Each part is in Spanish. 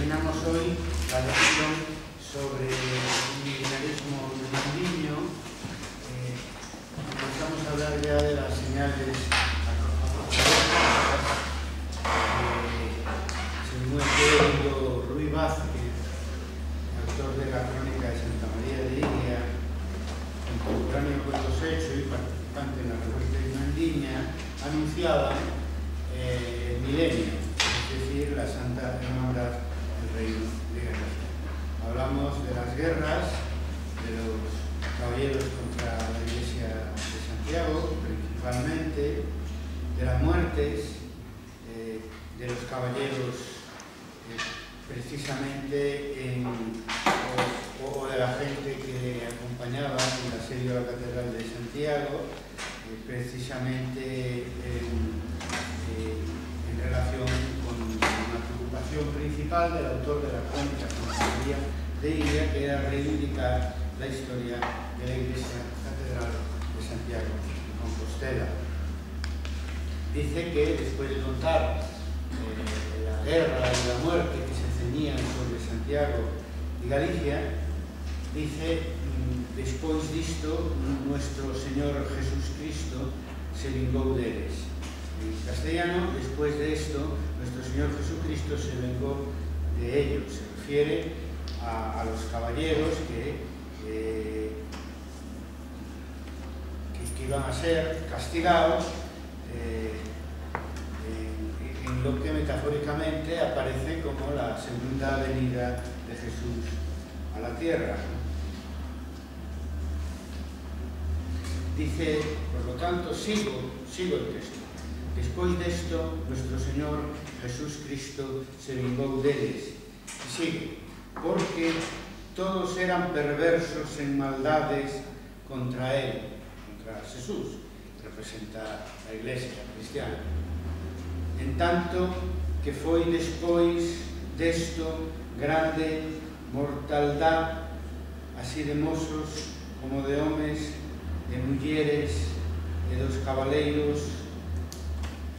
terminamos hoy la lección sobre el milenarismo irmandiño. Empezamos a hablar ya de las señales apocalípticas. El muy querido Ruy Vázquez, autor de la Crónica de Santa María de Iria, contemporáneo con los hechos y participante en la revuelta irmandiña, anunciaba el milenio, es decir, la Santa Hermandad del Reino de Galicia. Hablamos de las guerras de los caballeros contra la Iglesia de Santiago, principalmente, de las muertes de los caballeros precisamente o de la gente que acompañaba en el asedio a la Catedral de Santiago, precisamente en relación con una preocupación principal del autor de la Crónica de Santa María de Iria, que era reivindicar la historia de la Iglesia Catedral de Santiago de Compostela. Dice que después de contar la guerra y la muerte que se ceñían sobre Santiago y Galicia, dice: despois disto, nuestro Señor Jesucristo se vengou deles. En castellano, después de esto, nuestro Señor Jesucristo se vengó de ellos. Se refiere a los caballeros que iban a ser castigados en lo que metafóricamente aparece como la segunda venida de Jesús a la tierra. Dice, por lo tanto, sigo el texto. Despois desto, nuestro Señor Jesucristo se vengou deles. E sigue, porque todos eran perversos en maldades contra él, contra Jesús, que representa a Iglesia cristiana. En tanto que foi despois desto grande mortaldad, así de mozos como de homes, de mulleres e dos cabaleiros,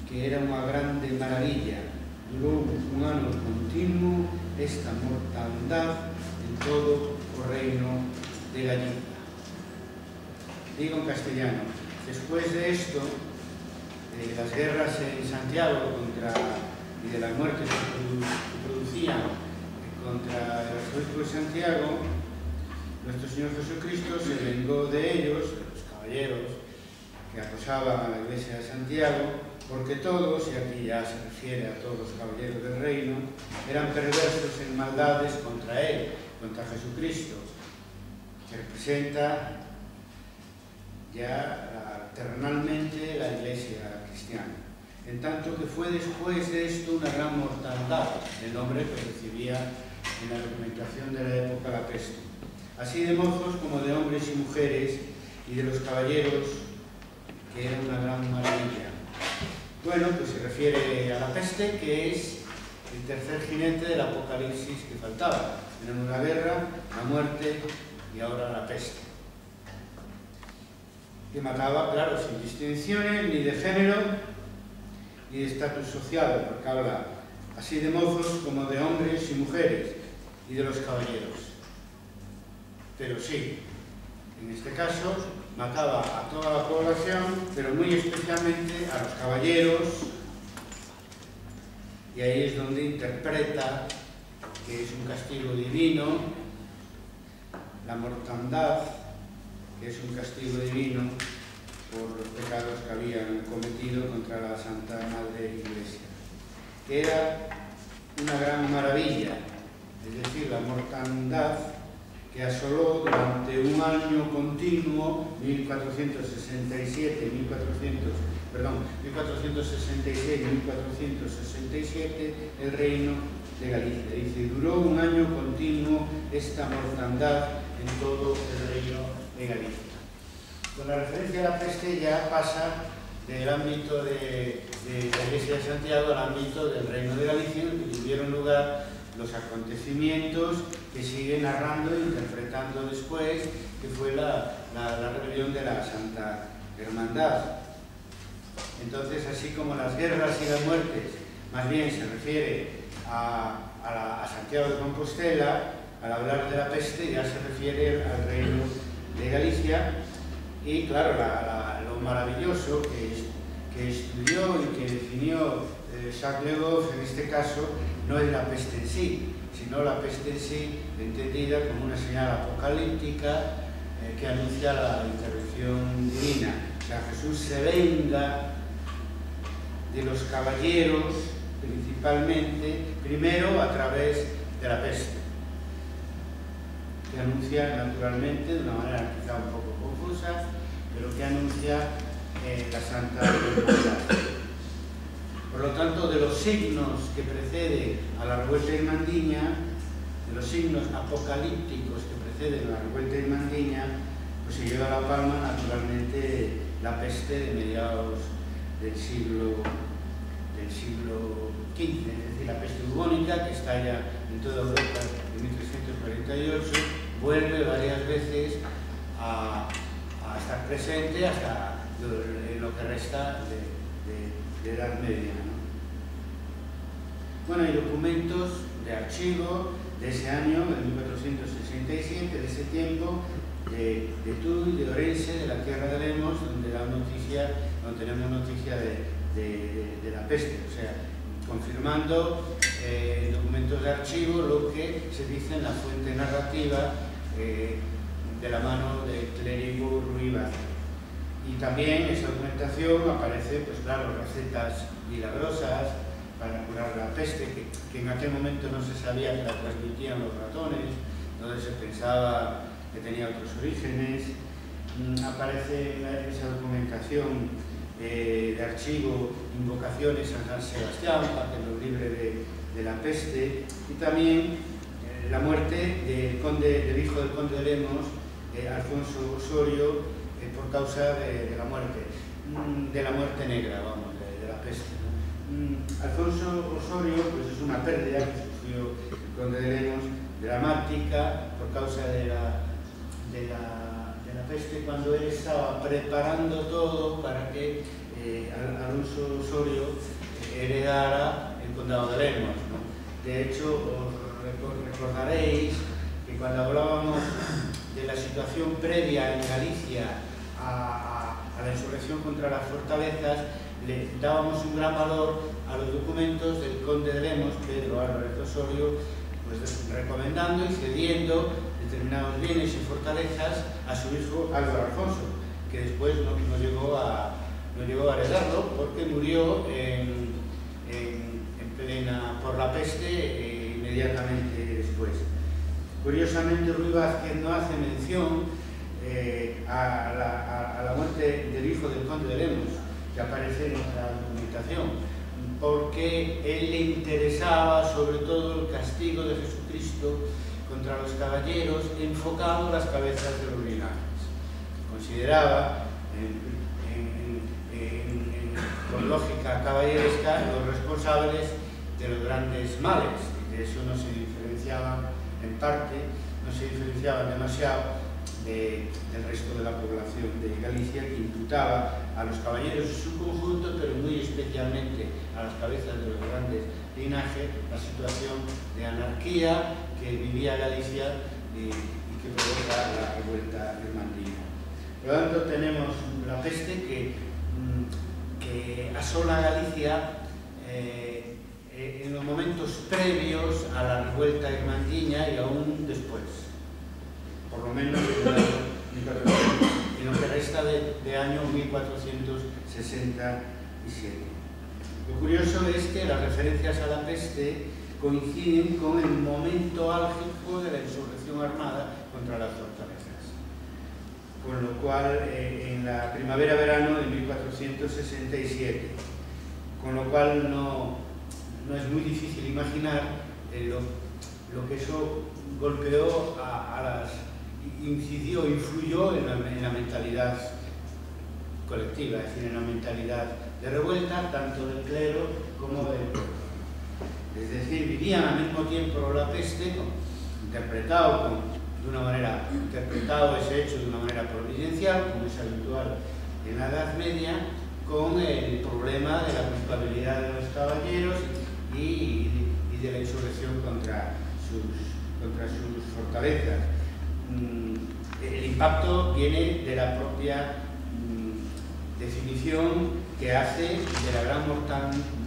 que era unha grande maravilla. Durou un ano continuo esta mortandad en todo o reino de Galicia. Digo en castellano: después de esto, de las guerras en Santiago y de las muertes que producían contra el arzobispo de Santiago, nuestro Señor Jesucristo se vengó de ellos, de los caballeros que acosaban a la Iglesia de Santiago, porque todos, y aquí ya se refiere a todos los caballeros del reino, eran perversos en maldades contra él, contra Jesucristo, que representa ya terrenalmente la Iglesia cristiana. En tanto que fue después de esto una gran mortandad, el nombre que recibía en la documentación de la época la peste, así de mozos como de hombres y mujeres, y de los caballeros, que era una gran maravilla. Bueno, pues se refiere a la peste, que es el tercer jinete del Apocalipsis que faltaba. Tenemos la guerra, la muerte y ahora la peste, que mataba, claro, sin distinciones ni de género ni de estatus social, porque habla así de mozos como de hombres y mujeres, y de los caballeros. Pero sí, en este caso mataba a toda la población, pero muy especialmente a los caballeros, y ahí es donde interpreta que es un castigo divino, la mortandad, que es un castigo divino por los pecados que habían cometido contra la Santa Madre Iglesia, que era una gran maravilla, es decir, la mortandad que asoló durante un año continuo, 1466-1467, el reino de Galicia. Dice, duró un año continuo esta mortandad en todo el reino de Galicia. Con la referencia a la peste ya pasa del ámbito de la Iglesia de Santiago al ámbito del reino de Galicia, en el que tuvieron lugar los acontecimientos que sigue narrando e interpretando después, que fue la rebelión de la Santa Hermandad. Entonces, así como las guerras y las muertes más bien se refiere a Santiago de Compostela. Al hablar de la peste ya se refiere al reino de Galicia, y claro, lo maravilloso que estudió y que definió Jacques Le Goff en este caso no es la peste en sí, sino la peste en sí entendida como una señal apocalíptica que anuncia la intervención divina. O sea, Jesús se venga de los caballeros principalmente, primero a través de la peste, que anuncia naturalmente, de una manera quizá un poco confusa, pero que anuncia la Santa Hermandad. Por lo tanto, de los signos que preceden a la revuelta irmandiña, de los signos apocalípticos que preceden a la revuelta irmandiña, pues se lleva a la palma naturalmente la peste de mediados del siglo XV, es decir, la peste bubónica, que estalla en toda Europa en 1348, vuelve varias veces a estar presente hasta en lo que resta de Edad Media, ¿no? Bueno, hay documentos de archivo de ese año, de 1467, de ese tiempo, de Tuy, de Orense, de la tierra de Lemos, donde tenemos noticia de la peste, o sea, confirmando en documentos de archivo lo que se dice en la fuente narrativa de la mano del clérigo Ruy Vázquez. Y también en esa documentación aparece, pues claro, recetas milagrosas para curar la peste, que en aquel momento no se sabía que la transmitían los ratones, donde se pensaba que tenía otros orígenes. Aparece en esa documentación de archivo invocaciones a San Sebastián para que nos libre de la peste, y también la muerte del hijo del conde de Lemos, Alfonso Osorio, por causa de la muerte negra, vamos, de la peste, ¿no? Alfonso Osorio, pues es una pérdida que sufrió el conde de Lemos, dramática, por causa de la peste, cuando él estaba preparando todo para que Alfonso Osorio heredara el condado de Lemos, ¿no? De hecho, os recordaréis que cuando hablábamos de la situación previa en Galicia a la insurrección contra las fortalezas, le dábamos un gran valor a los documentos del conde de Lemos, Pedro Álvarez Osorio, pues recomendando y cediendo determinados bienes y fortalezas a su hijo Álvaro Alfonso, que después no llegó a heredarlo porque murió por la peste inmediatamente después. Curiosamente, Ruy Vázquez no hace mención a la muerte del hijo del conde de Lemos, que aparece en nuestra documentación, porque él le interesaba sobre todo el castigo de Jesucristo contra los caballeros, enfocado en las cabezas de los linajes. Consideraba, con lógica caballeresca, los responsables de los grandes males, y de eso no se diferenciaban en parte, no se diferenciaban demasiado del resto de la población de Galicia, que imputaba a los caballeros en su conjunto, pero muy especialmente a las cabezas de los grandes linajes, la situación de anarquía que vivía Galicia y que provoca la revuelta irmandiña. Por lo tanto, tenemos la peste que asola Galicia en los momentos previos a la revuelta irmandiña y aún después, por lo menos en lo que resta de año 1467. Lo curioso es que las referencias a la peste coinciden con el momento álgico de la insurrección armada contra las fortalezas, con lo cual en la primavera-verano de 1467, con lo cual no es muy difícil imaginar lo que eso golpeó influyó en la mentalidad colectiva, es decir, en la mentalidad de revuelta, tanto del clero como del pueblo. Es decir, vivían al mismo tiempo la peste, interpretado ese hecho de una manera providencial, como es habitual en la Edad Media, con el problema de la culpabilidad de los caballeros fortalezas. El impacto viene de la propia definición que hace de la gran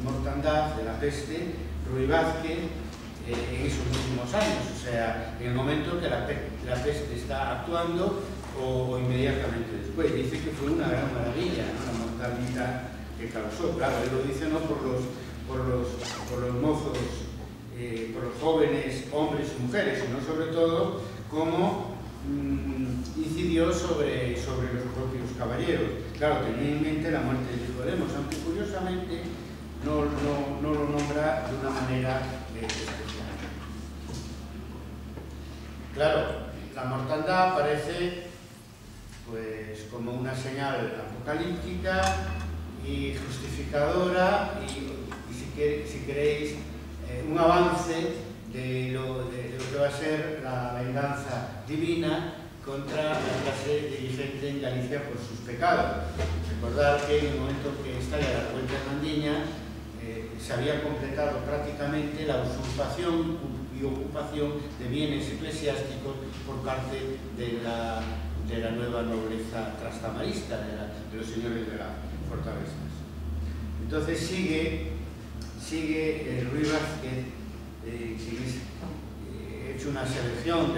mortandad de la peste Ruy Vázquez en esos últimos años, o sea, en el momento que la peste está actuando o inmediatamente después. Dice que fue una gran maravilla, ¿no?, la mortalidad que causó. Claro, él lo dice no por los mozos, por los jóvenes hombres y mujeres, sino sobre todo como incidió sobre los propios caballeros. Claro, tenía en mente la muerte del hijo de Lemos, aunque curiosamente no lo nombra de una manera especial. Claro, la mortandad parece pues como una señal apocalíptica y justificadora y si queréis un avance de lo que va a ser la venganza divina contra la clase dirigente en Galicia por sus pecados. Recordar que en el momento que estalla la revuelta hernandiña se había completado prácticamente la usurpación y ocupación de bienes eclesiásticos por parte de la nueva nobleza trastamarista, de los señores de las fortalezas. Entonces sigue Ruy Vázquez, he hecho una selección un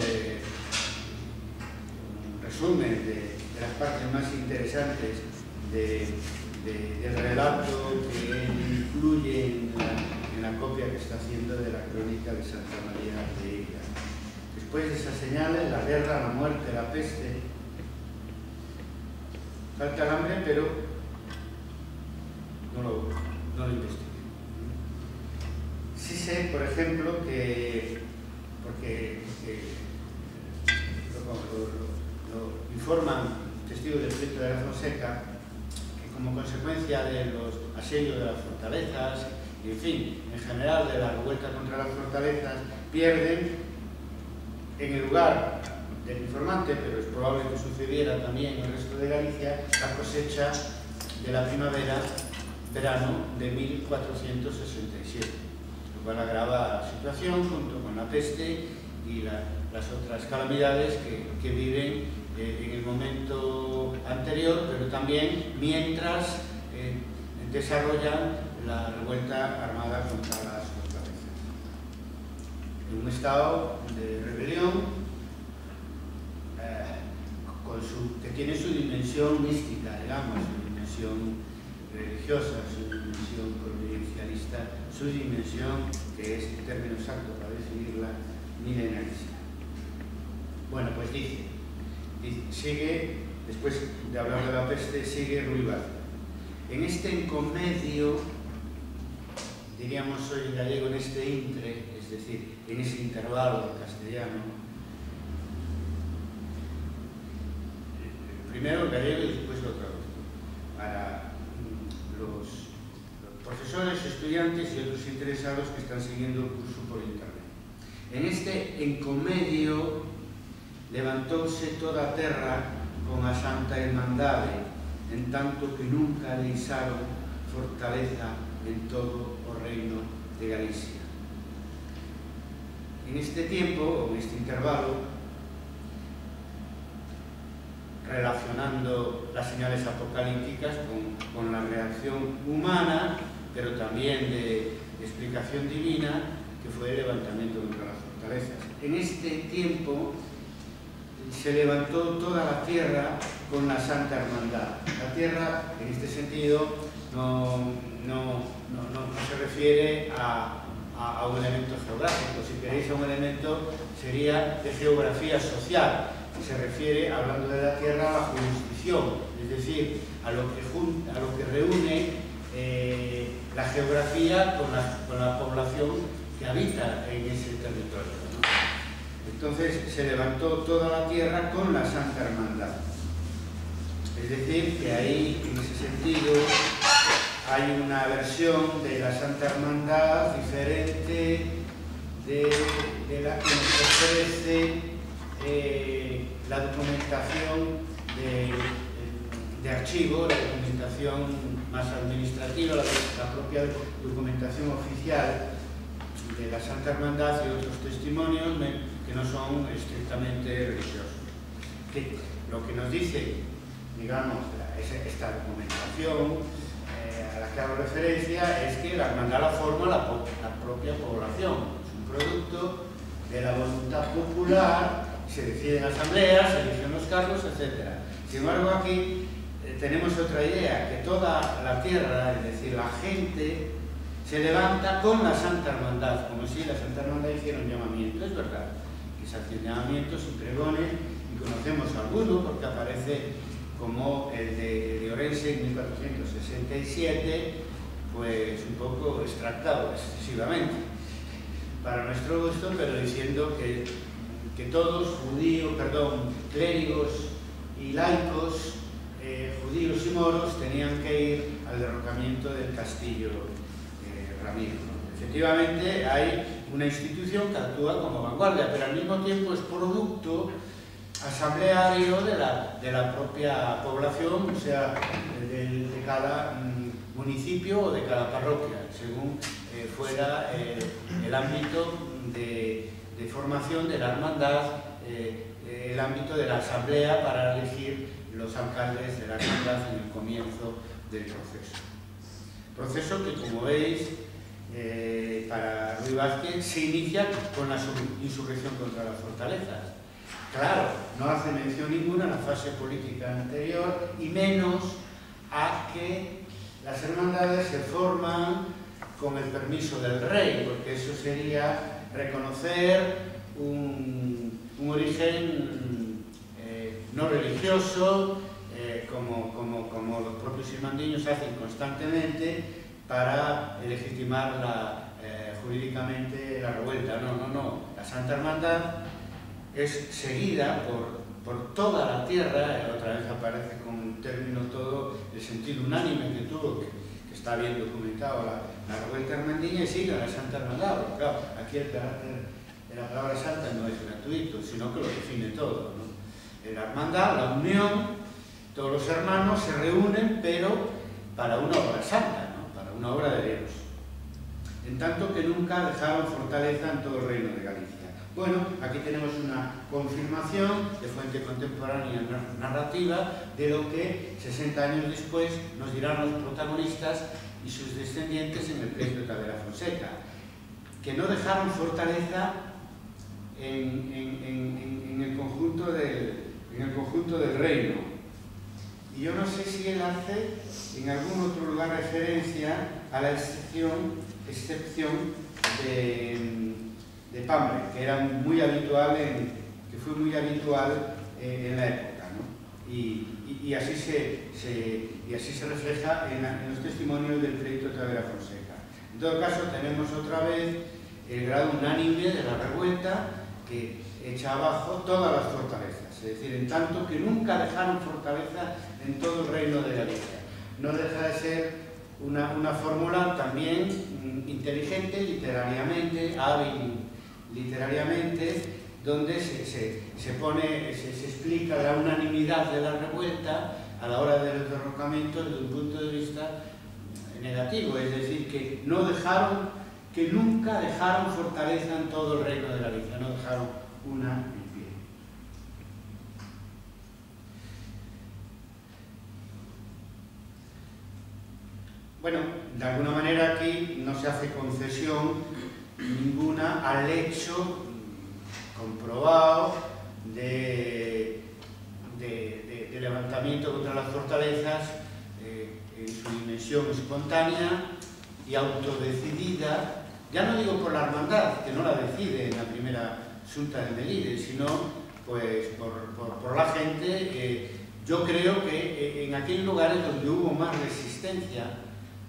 resumen de las partes más interesantes del relato que él incluye en la copia que está haciendo de la crónica de Santa María de Eira. Después de esas señales, la guerra, la muerte, la peste, falta el hambre, pero no lo investigué. Sí sé, por ejemplo, porque lo informan testigos del pleito de la Fonseca, que como consecuencia de los asedios de las fortalezas, y en fin, en general de la revuelta contra las fortalezas, pierden en el lugar del informante, pero es probable que sucediera también en el resto de Galicia, la cosecha de la primavera-verano de 1467, lo cual agrava la situación junto con la peste y las otras calamidades que viven en el momento anterior, pero también mientras desarrollan la revuelta armada contra las fortalezas. En un estado de rebelión que tiene su dimensión mística, digamos, su dimensión religiosa, su dimensión providencialista, su dimensión, que es el término exacto para definirla, milenarista. Bueno, pues sigue, después de hablar de la peste, sigue Ruy Vázquez. En este encomedio, diríamos hoy en gallego, en este intre, es decir, en ese intervalo castellano, primero el gallego y después lo traduzco, para los profesores, estudiantes y otros interesados que están siguiendo el curso por internet. En este encomedio levantóse toda a terra con a Santa Hermandade, en tanto que nunca deixaron fortaleza en todo o reino de Galicia. En este tiempo, o en este intervalo, relacionando las señales apocalípticas con la reacción humana, pero también de explicación divina, que fue el levantamiento contra las fortalezas. En este tiempo se levantó toda la tierra con la Santa Hermandad. La tierra, en este sentido, no se refiere a un elemento geográfico. Si queréis, a un elemento sería de geografía social. Se refiere, hablando de la tierra, a la jurisdicción, es decir, a lo que reúne la geografía con la población que habita en ese territorio, ¿no? Entonces se levantó toda la tierra con la Santa Hermandad. Es decir, que ahí, en ese sentido, hay una versión de la Santa Hermandad diferente de la que nos ofrece la documentación de archivo, la documentación más administrativa, la propia documentación oficial de la Santa Hermandad y otros testimonios que que no son estrictamente religiosos. Lo que nos dice, digamos, esta documentación a la que hago referencia es que la hermandad la forma la propia población. Es un producto de la voluntad popular, se decide en asambleas, se eligen los cargos, etc. Sin embargo, aquí tenemos otra idea, que toda la tierra, es decir, la gente, se levanta con la Santa Hermandad, como si la Santa Hermandad hiciera un llamamiento. Es verdad que se hacen llamamientos y pregones, y conocemos alguno porque aparece como el de Orense en 1467, pues un poco extractado excesivamente para nuestro gusto, pero diciendo que todos, clérigos y laicos, judíos y moros, tenían que ir al derrocamiento del castillo Ramiro. Efectivamente, hay una institución que actúa como vanguardia, pero al mismo tiempo es producto asambleario de la propia población, o sea, de cada municipio o de cada parroquia, según fuera el ámbito de formación de la hermandad, el ámbito de la asamblea para elegir los alcaldes de la hermandad en el comienzo del proceso. Proceso que, como veis, para Ruy Vázquez se inicia con la insurrección contra las fortalezas. Claro, no hace mención ninguna a la fase política anterior, y menos a que las hermandades se forman con el permiso del rey, porque eso sería reconocer un origen no religioso, como los propios ismandiños hacen constantemente para legitimar jurídicamente la revuelta. No. La Santa Hermandad es seguida por toda la tierra. Otra vez aparece con un término todo el sentido unánime que tuvo, que está bien documentado la revuelta hermandiña, y sigue a la Santa Hermandad. Porque, claro, aquí el carácter de la palabra santa no es gratuito, sino que lo define todo, ¿no? La hermandad, la unión, todos los hermanos se reúnen, pero para una obra santa, ¿no? Para una obra de Dios. En tanto que nunca dejaron fortaleza en todo el reino de Galicia. Bueno, aquí tenemos una confirmación de fuente contemporánea narrativa de lo que 60 años después nos dirán los protagonistas y sus descendientes en el pleito de Tavera Fonseca, que no dejaron fortaleza en el conjunto del reino. Y yo no sé si él hace en algún otro lugar referencia a la excepción de Pambre, que era muy habitual que fue muy habitual en la época, ¿no? Y así se refleja en los testimonios del pleito de Tavera Fonseca. En todo caso, tenemos otra vez el grado unánime de la revuelta, que echa abajo todas las fortalezas, es decir, en tanto que nunca dejaron fortaleza en todo el reino de Galicia. No deja de ser una fórmula también inteligente, literariamente, hábil literariamente, donde se explica la unanimidad de la revuelta a la hora del derrocamiento desde un punto de vista negativo, es decir, que nunca dejaron fortaleza en todo el reino de Galicia, no dejaron una en pie. Bueno, de alguna manera aquí no se hace concesión ninguna al hecho comprobado de levantamiento contra las fortalezas en su dimensión espontánea y autodecidida, ya no digo por la hermandad, que no la decide en la primera Xunta de Melide, sino pues por la gente. Yo creo que en aquellos lugares donde hubo más resistencia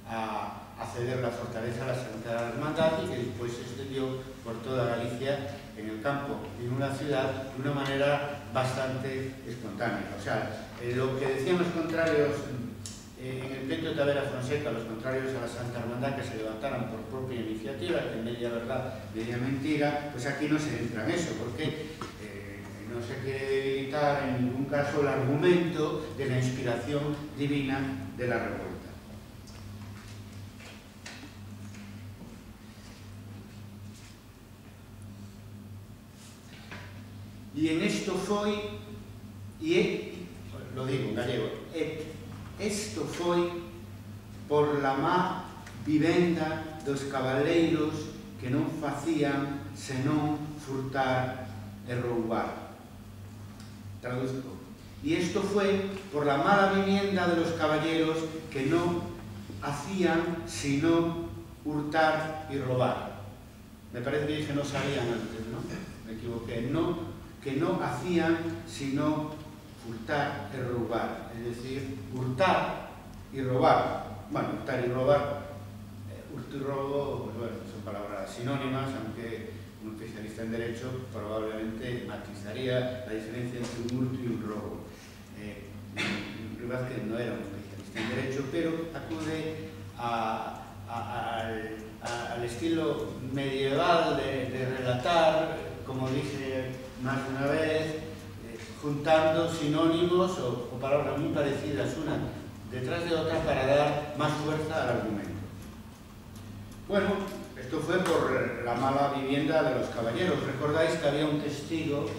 a ceder la fortaleza a la Santa Hermandad, y que después se extendió por toda Galicia, en el campo y en una ciudad, de una manera bastante espontánea. O sea, lo que decían los contrarios en el pleito de Tavera Fonseca, los contrarios a la Santa Hermandad, que se levantaran por propia iniciativa, que media verdad, media mentira, pues aquí no se entra en eso, porque no se quiere debilitar en ningún caso el argumento de la inspiración divina de la revuelta. E en isto foi, lo digo en gallego, isto foi por la má vivenda dos cabaleiros que non facían senón furtar e roubar. Traduzco. Y esto fue por la mala vivienda de los caballeros que no hacían sino hurtar y robar. Me parece que dije no sabían antes, ¿no? Me equivoqué. No, que no hacían sino hurtar y robar. Es decir, hurtar y robar. Bueno, hurtar y robar. Hurto y robo, pues bueno, son palabras sinónimas, aunque un especialista en derecho probablemente matizaría la diferencia entre un hurto y un robo. Vázquez no era un especialista en derecho, pero acude al estilo medieval de relatar, como dije más de una vez, juntando sinónimos o palabras muy parecidas una detrás de otra para dar más fuerza al argumento. Bueno, esto fue por la mala vivienda de los caballeros. Recordáis que había un testigo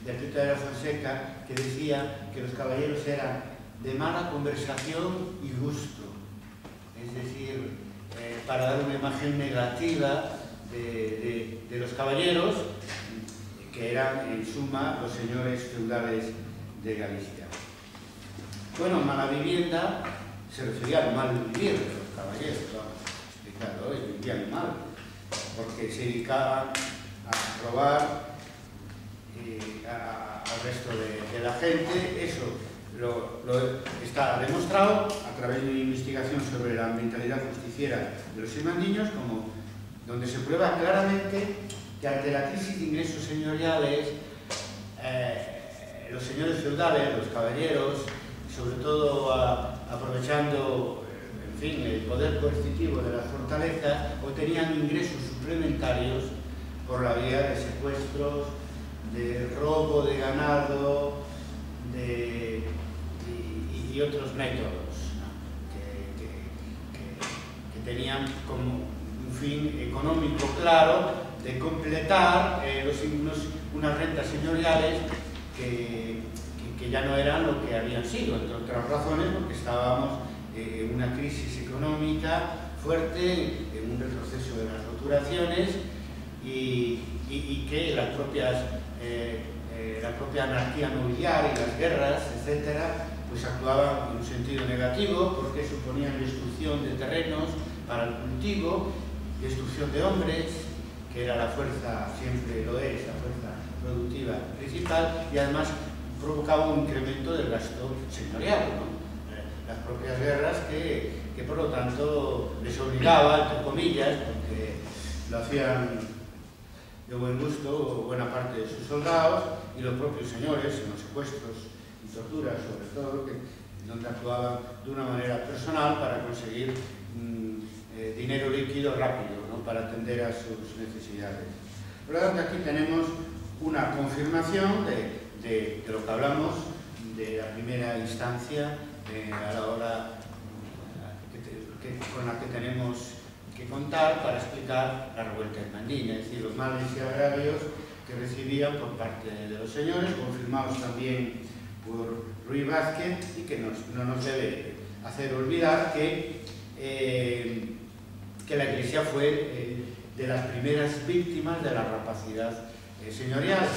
de Prieto de la Fonseca que decía que los caballeros eran de mala conversación y gusto, es decir, para dar una imagen negativa de los caballeros, que eran en suma los señores feudales de Galicia. Bueno, mala vivienda se refería al mal vivir de los caballeros, vamos a explicarlo hoy, vivían mal, porque se dedicaban a robar al resto de la gente. Eso lo está demostrado a través de una investigación sobre la mentalidad justiciera de los ismandiños, donde se prueba claramente que ante la crisis de ingresos señoriales, los señores feudales, los caballeros, sobre todo aprovechando en fin, el poder coercitivo de las fortalezas, obtenían ingresos suplementarios por la vía de secuestros, de robo de ganado y otros métodos, ¿no? que tenían como un fin económico claro de completar unas rentas señoriales que ya no eran lo que habían sido, entre otras razones porque estábamos en una crisis económica fuerte, en un retroceso de las roturaciones y que la propia anarquía nobiliaria y las guerras, etcétera, pues actuaban en un sentido negativo porque suponían destrucción de terrenos para el cultivo, destrucción de hombres, que era la fuerza, siempre lo es, la fuerza productiva principal, y además provocaba un incremento del gasto señorial, ¿no? Las propias guerras que por lo tanto les obligaba, entre comillas, porque lo hacían de buen gusto buena parte de sus soldados y los propios señores en los secuestros y torturas, sobre todo, donde actuaban de una manera personal para conseguir dinero líquido rápido, ¿no? Para atender a sus necesidades. Por lo tanto, aquí tenemos una confirmación de lo que hablamos de la primera instancia a la hora con la que tenemos que contar para explicar la revuelta ismandiña, es decir, los males y agravios que recibían por parte de los señores, confirmados también por Ruy Vázquez, y que no nos debe hacer olvidar que la Iglesia fue de las primeras víctimas de la rapacidad señorial,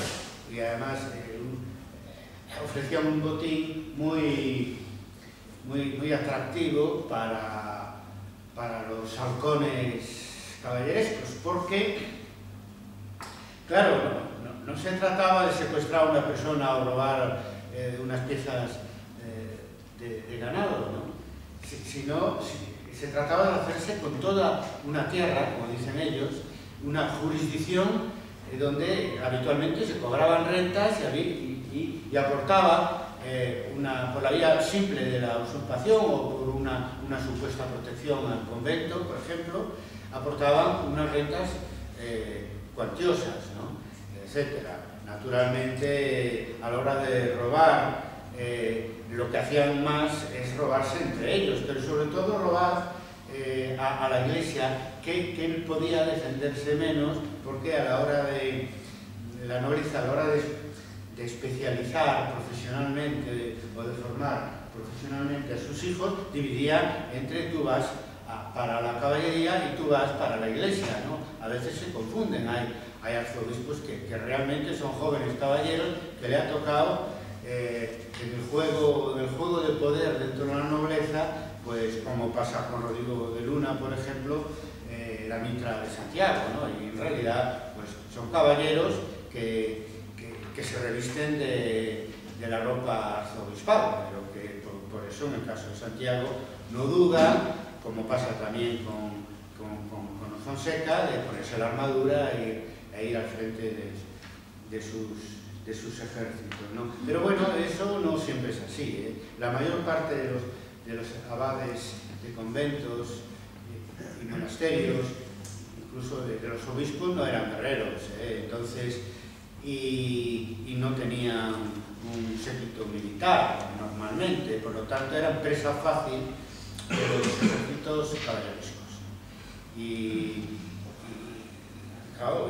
y además ofrecía un botín muy atractivo para los halcones caballerescos, porque, claro, no se trataba de secuestrar a una persona o robar unas piezas de ganado, ¿no? Sino se trataba de hacerse con toda una tierra, como dicen ellos, una jurisdicción donde habitualmente se cobraban rentas y aportaba por la vía simple de la usurpación o por una supuesta protección al convento, por ejemplo, aportaban unas rentas cuantiosas, ¿no? Etcétera. Naturalmente, a la hora de robar, lo que hacían más es robarse entre ellos, pero sobre todo robar a la Iglesia, que podía defenderse menos, porque a la hora de la nobleza a la hora de especializar profesionalmente o de formar profesionalmente a sus hijos, dividía entre tú vas para la caballería y tú vas para la iglesia, ¿no? A veces se confunden, hay arzobispos que realmente son jóvenes caballeros que le ha tocado en el juego de poder dentro de la nobleza, pues como pasa con Rodrigo de Luna, por ejemplo, la mitra de Santiago, ¿no? Y en realidad pues son caballeros que se revisten de la ropa arzobispal, pero que por eso en el caso de Santiago no duda, como pasa también con Fonseca, de ponerse la armadura e ir al frente de sus ejércitos, ¿no? Pero bueno, eso no siempre es así, ¿eh? La mayor parte de los abades de conventos y monasterios, incluso de los obispos, no eran guerreros, entonces, y no tenían un séquito militar normalmente, por lo tanto eran presa fácil de los ejércitos caballerescos. Claro,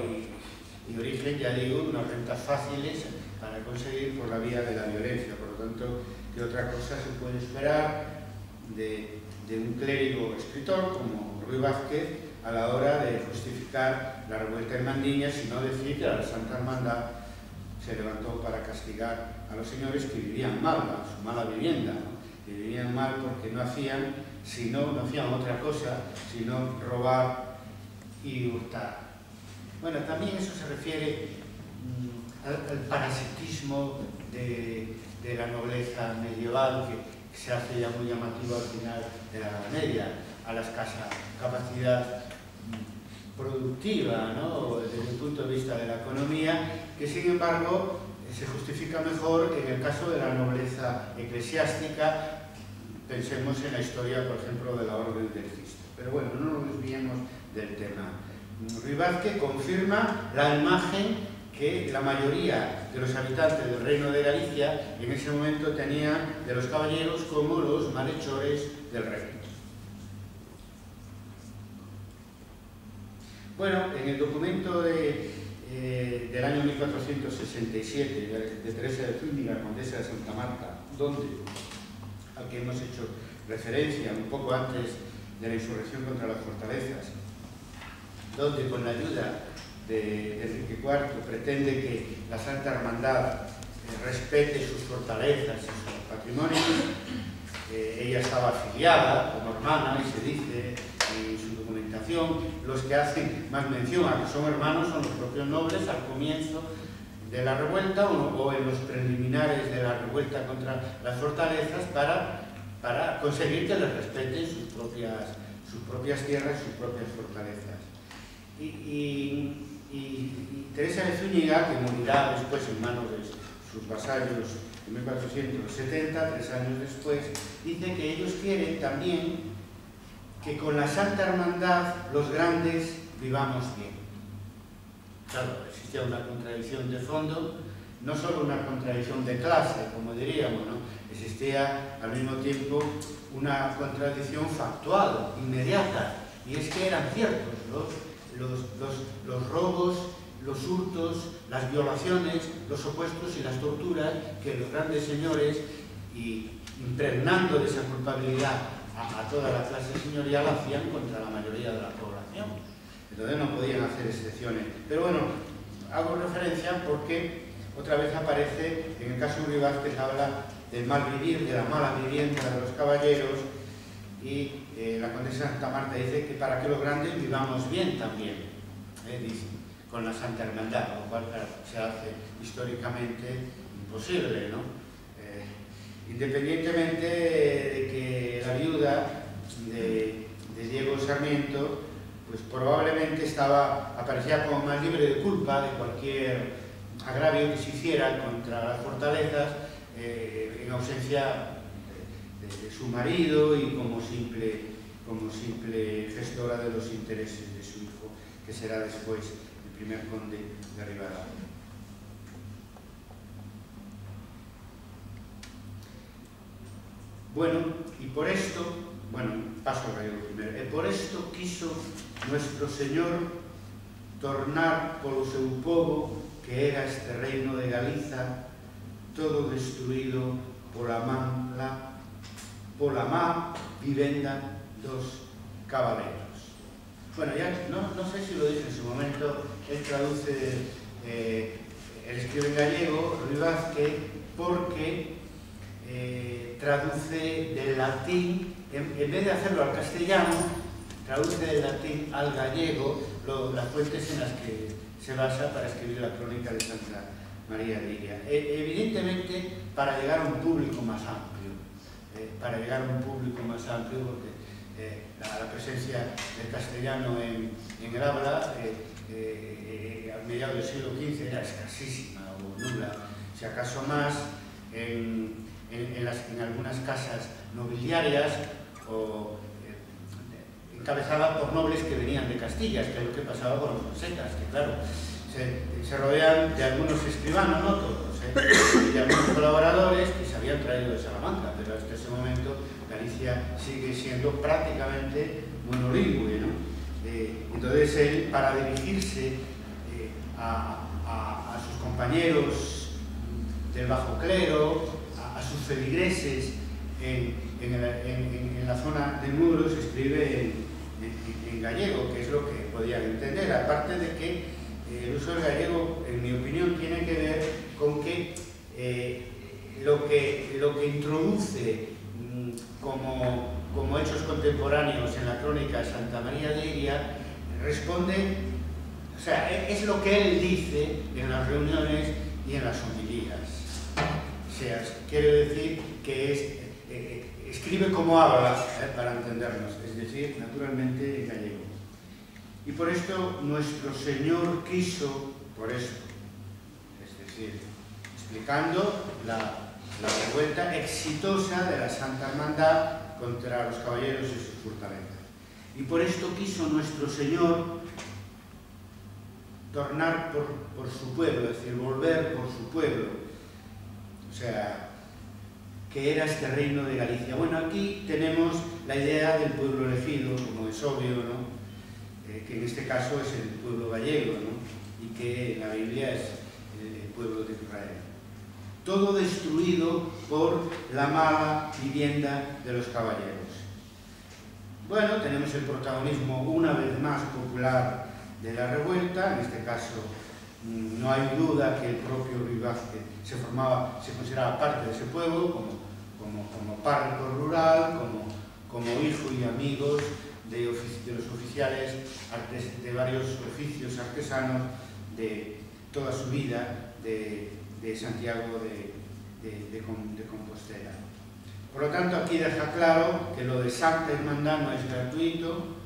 y origen, ya digo, unas rentas fáciles para conseguir por la vía de la violencia. Por lo tanto, ¿qué otra cosa se puede esperar de un clérigo escritor como Ruy Vázquez a la hora de justificar la revuelta en Mandiña, sino decir que la Santa Hermandad se levantó para castigar a los señores que vivían mal, su mala vivienda, ¿no? Que vivían mal porque no hacían otra cosa sino robar y hurtar. Bueno, también eso se refiere al parasitismo de la nobleza medieval, que se hace ya muy llamativo al final de la Edad Media, a la escasa capacidad productiva, ¿no? Desde el punto de vista de la economía, que sin embargo se justifica mejor en el caso de la nobleza eclesiástica. Pensemos en la historia, por ejemplo, de la Orden del Cristo. Pero bueno, no nos desviemos del tema. Ruy Vázquez confirma la imagen que la mayoría de los habitantes del Reino de Galicia en ese momento tenían de los caballeros como los malhechores del reino. Bueno, en el documento del año 1467 de Teresa de Zúñiga, condesa de Santa Marta, al que hemos hecho referencia un poco antes de la insurrección contra las fortalezas, donde con la ayuda de Enrique IV pretende que la Santa Hermandad respete sus fortalezas y sus patrimonios. Ella estaba afiliada como hermana, y se dice en su documentación. Los que hacen más mención a que son hermanos son los propios nobles al comienzo de la revuelta o en los preliminares de la revuelta contra las fortalezas para conseguir que les respeten sus propias tierras, sus propias fortalezas. Y Teresa de Zúñiga, que morirá después en manos de sus vasallos en 1470, 3 años después, dice que ellos quieren también que con la Santa Hermandad los grandes vivamos bien. Claro, existía una contradicción de fondo, no solo una contradicción de clase, como diríamos, ¿no? Existía al mismo tiempo una contradicción factual, inmediata, y es que eran ciertos los robos, los hurtos, las violaciones, los opuestos y las torturas que los grandes señores, y impregnando de esa culpabilidad a toda la clase señorial, hacían contra la mayoría de la población. Entonces no podían hacer excepciones. Pero bueno, hago referencia porque otra vez aparece, en el caso de Ruy Vázquez, habla del mal vivir, de la mala vivienda de los caballeros, y la condesa Santa Marta dice que para que los grandes vivamos bien también, dice, con la Santa Hermandad, lo cual se hace históricamente imposible, ¿no? Independientemente de que la viuda de Diego Sarmiento, pues probablemente aparecía como más libre de culpa de cualquier agravio que se hiciera contra las fortalezas, en ausencia de su marido y como simple gestora de los intereses de su hijo, que será después el primer conde de Rivadavia. Bueno, y por esto, paso al rey primero, por esto quiso nuestro Señor tornar polo seu povo que era este reino de Galiza, todo destruído pola má vivenda dos caballeros. Bueno, ya no sé si lo dije en su momento, él traduce, él escribe en gallego, Ruy Vázquez, porque traduce del latín, en vez de hacerlo al castellano, traduce del latín al gallego las fuentes en las que se basa para escribir la crónica de Santa María de Iria. Evidentemente, para llegar a un público más amplio, porque la presencia del castellano en el habla a mediados del siglo XV era escasísima o nula, si acaso más en algunas casas nobiliarias o encabezada por nobles que venían de Castilla, que es lo que pasaba con los fonsetas, que claro, se rodean de algunos escribanos, no todos, y de algunos colaboradores que se habían traído de Salamanca, pero hasta ese momento Galicia sigue siendo prácticamente monolingüe, ¿no? Entonces él, para dirigirse a sus compañeros del bajo clero, a sus feligreses en la zona de Muros, escribe en gallego, que es lo que podían entender, aparte de que el uso del gallego, en mi opinión, tiene que ver con que lo que introduce como hechos contemporáneos en la crónica de Santa María de Iria responde, o sea, es lo que él dice en las reuniones y en las homilías. O sea, quiere decir que escribe como habla, para entendernos, es decir, naturalmente en gallego. Y por esto nuestro Señor quiso, por esto, es decir, explicando la revuelta exitosa de la Santa Hermandad contra los caballeros y sus fortalezas. Y por esto quiso nuestro Señor tornar por su pueblo, es decir, volver por su pueblo, o sea, que era este reino de Galicia. Bueno, aquí tenemos la idea del pueblo elegido, como es obvio, ¿no? Que en este caso es el pueblo gallego, ¿no? Y que en la Biblia es el pueblo de Israel. Todo destruido por la mala vivienda de los caballeros. Bueno, tenemos el protagonismo una vez más popular de la revuelta, en este caso no hay duda que el propio Ruy Vázquez se consideraba parte de ese pueblo, como párroco rural, como hijo y amigos de los oficiales de varios oficios artesanos de toda su vida de Santiago de Compostela. Por lo tanto, aquí deja claro que lo de Santa Hermandad no es gratuito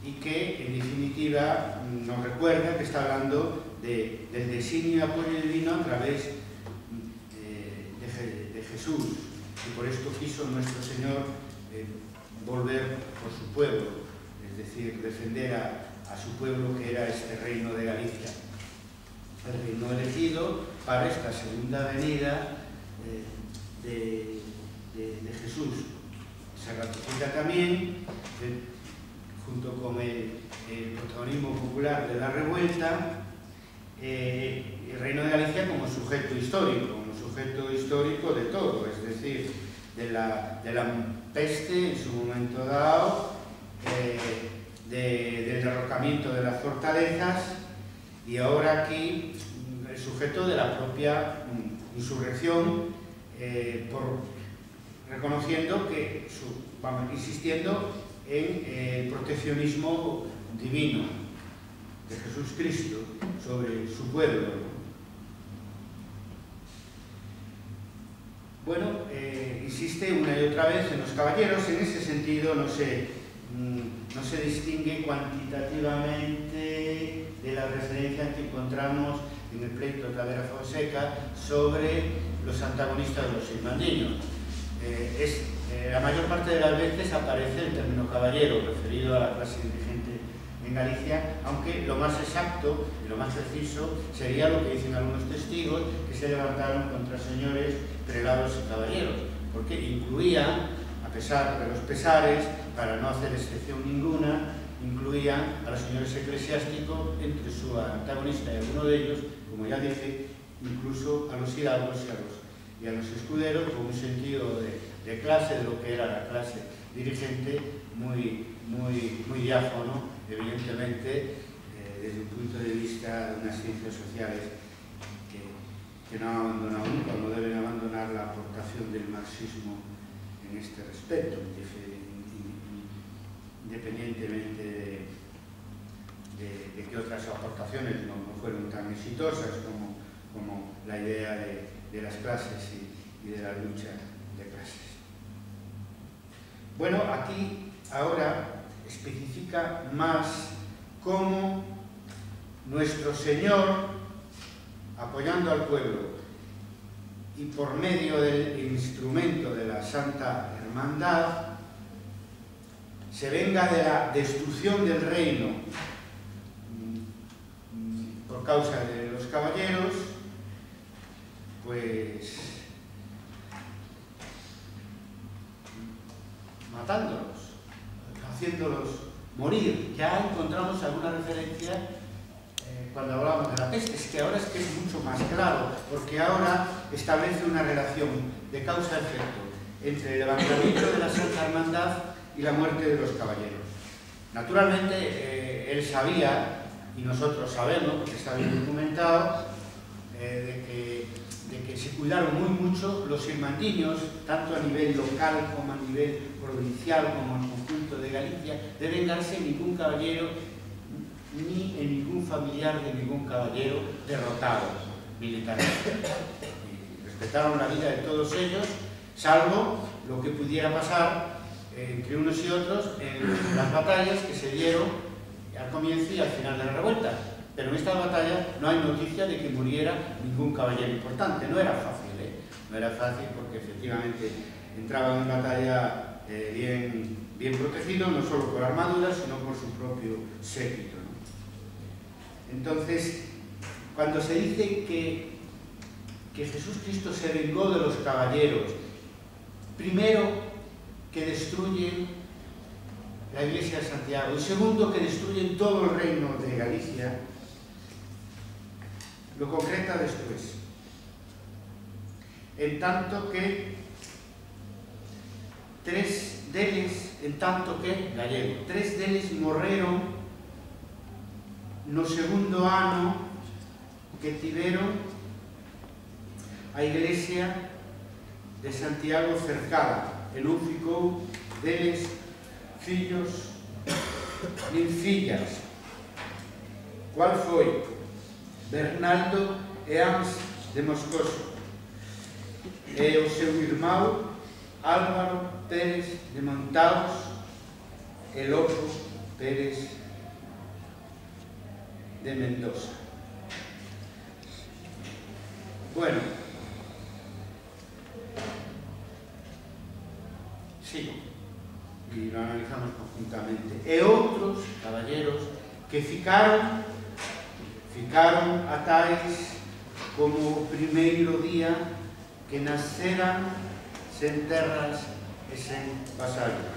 y que, en definitiva, nos recuerda que está hablando del designio y apoyo divino a través de Jesús. Y por esto quiso nuestro Señor volver por su pueblo, es decir, defender a su pueblo, que era este reino de Galicia, el reino elegido para esta segunda venida de Jesús. Se ratifica también, junto con el protagonismo popular de la revuelta, el reino de Galicia como sujeto histórico de todo, es decir, de la peste en su momento dado, del derrocamiento de las fortalezas, y ahora aquí el sujeto de la propia insurrección, reconociendo que, insistiendo en el proteccionismo divino de Jesús Cristo sobre su pueblo. Bueno, insiste una y otra vez en los caballeros. En ese sentido no se distingue cuantitativamente de la referencia que encontramos en el pleito de Talavera Fonseca sobre los antagonistas de los ismandinos. La mayor parte de las veces aparece el término caballero referido a la clase dirigente en Galicia, aunque lo más exacto y lo más preciso sería lo que dicen algunos testigos, que se levantaron contra señores, prelados y caballeros, porque incluían, a pesar de los pesares, para no hacer excepción ninguna, incluían a los señores eclesiásticos entre su antagonista y alguno de ellos, como ya dije, incluso a los hidalgos y a los escuderos, con un sentido de clase, de lo que era la clase dirigente, muy diáfano, evidentemente, desde un punto de vista de unas ciencias sociales que no han abandonado nunca, no deben abandonar la aportación del marxismo en este respecto, independientemente de que otras aportaciones no fueron tan exitosas como la idea de las clases y de la lucha de clases. Bueno, aquí ahora especifica más cómo nuestro Señor, apoyando al pueblo y por medio del instrumento de la Santa Hermandad, se venga de la destrucción del reino por causa de los caballeros, pues matándolos, haciéndolos morir. Ya encontramos alguna referencia cuando hablábamos de la peste. Es que ahora es mucho más claro, porque ahora establece una relación de causa-efecto entre el levantamiento de la Santa Hermandad y la muerte de los caballeros. Naturalmente, él sabía, y nosotros sabemos, porque está bien documentado, de que se cuidaron muy mucho los irmandiños, tanto a nivel local como a nivel provincial, como en el conjunto de Galicia, de vengarse en ningún caballero ni en ningún familiar de ningún caballero derrotado militarmente. Y respetaron la vida de todos ellos, salvo lo que pudiera pasar entre unos y otros en las batallas que se dieron al comienzo y al final de la revuelta. Pero en esta batalla no hay noticia de que muriera ningún caballero importante. No era fácil, no era fácil, porque efectivamente entraban en batalla bien protegido, no solo por armadura, sino por su propio séquito, ¿no? Entonces, cuando se dice que Jesús Cristo se vengó de los caballeros, primero, que destruyen la iglesia de Santiago, y segundo, que destruyen todo el reino de Galicia, lo concreta después. En tanto que tres deles morreron no segundo ano que tiveron a iglesia de Santiago cercada, e non ficou deles fillos nin fillas. Cual foi? Bernaldo e Ans de Moscoso, e o seu irmão Álvaro Pérez de Montaos e Lopo Pérez de Mendoza. Bueno, sigo y lo analizamos conjuntamente. E outros caballeros que ficaron atais como o primeiro día que nasceran sen terras e sen vasallo.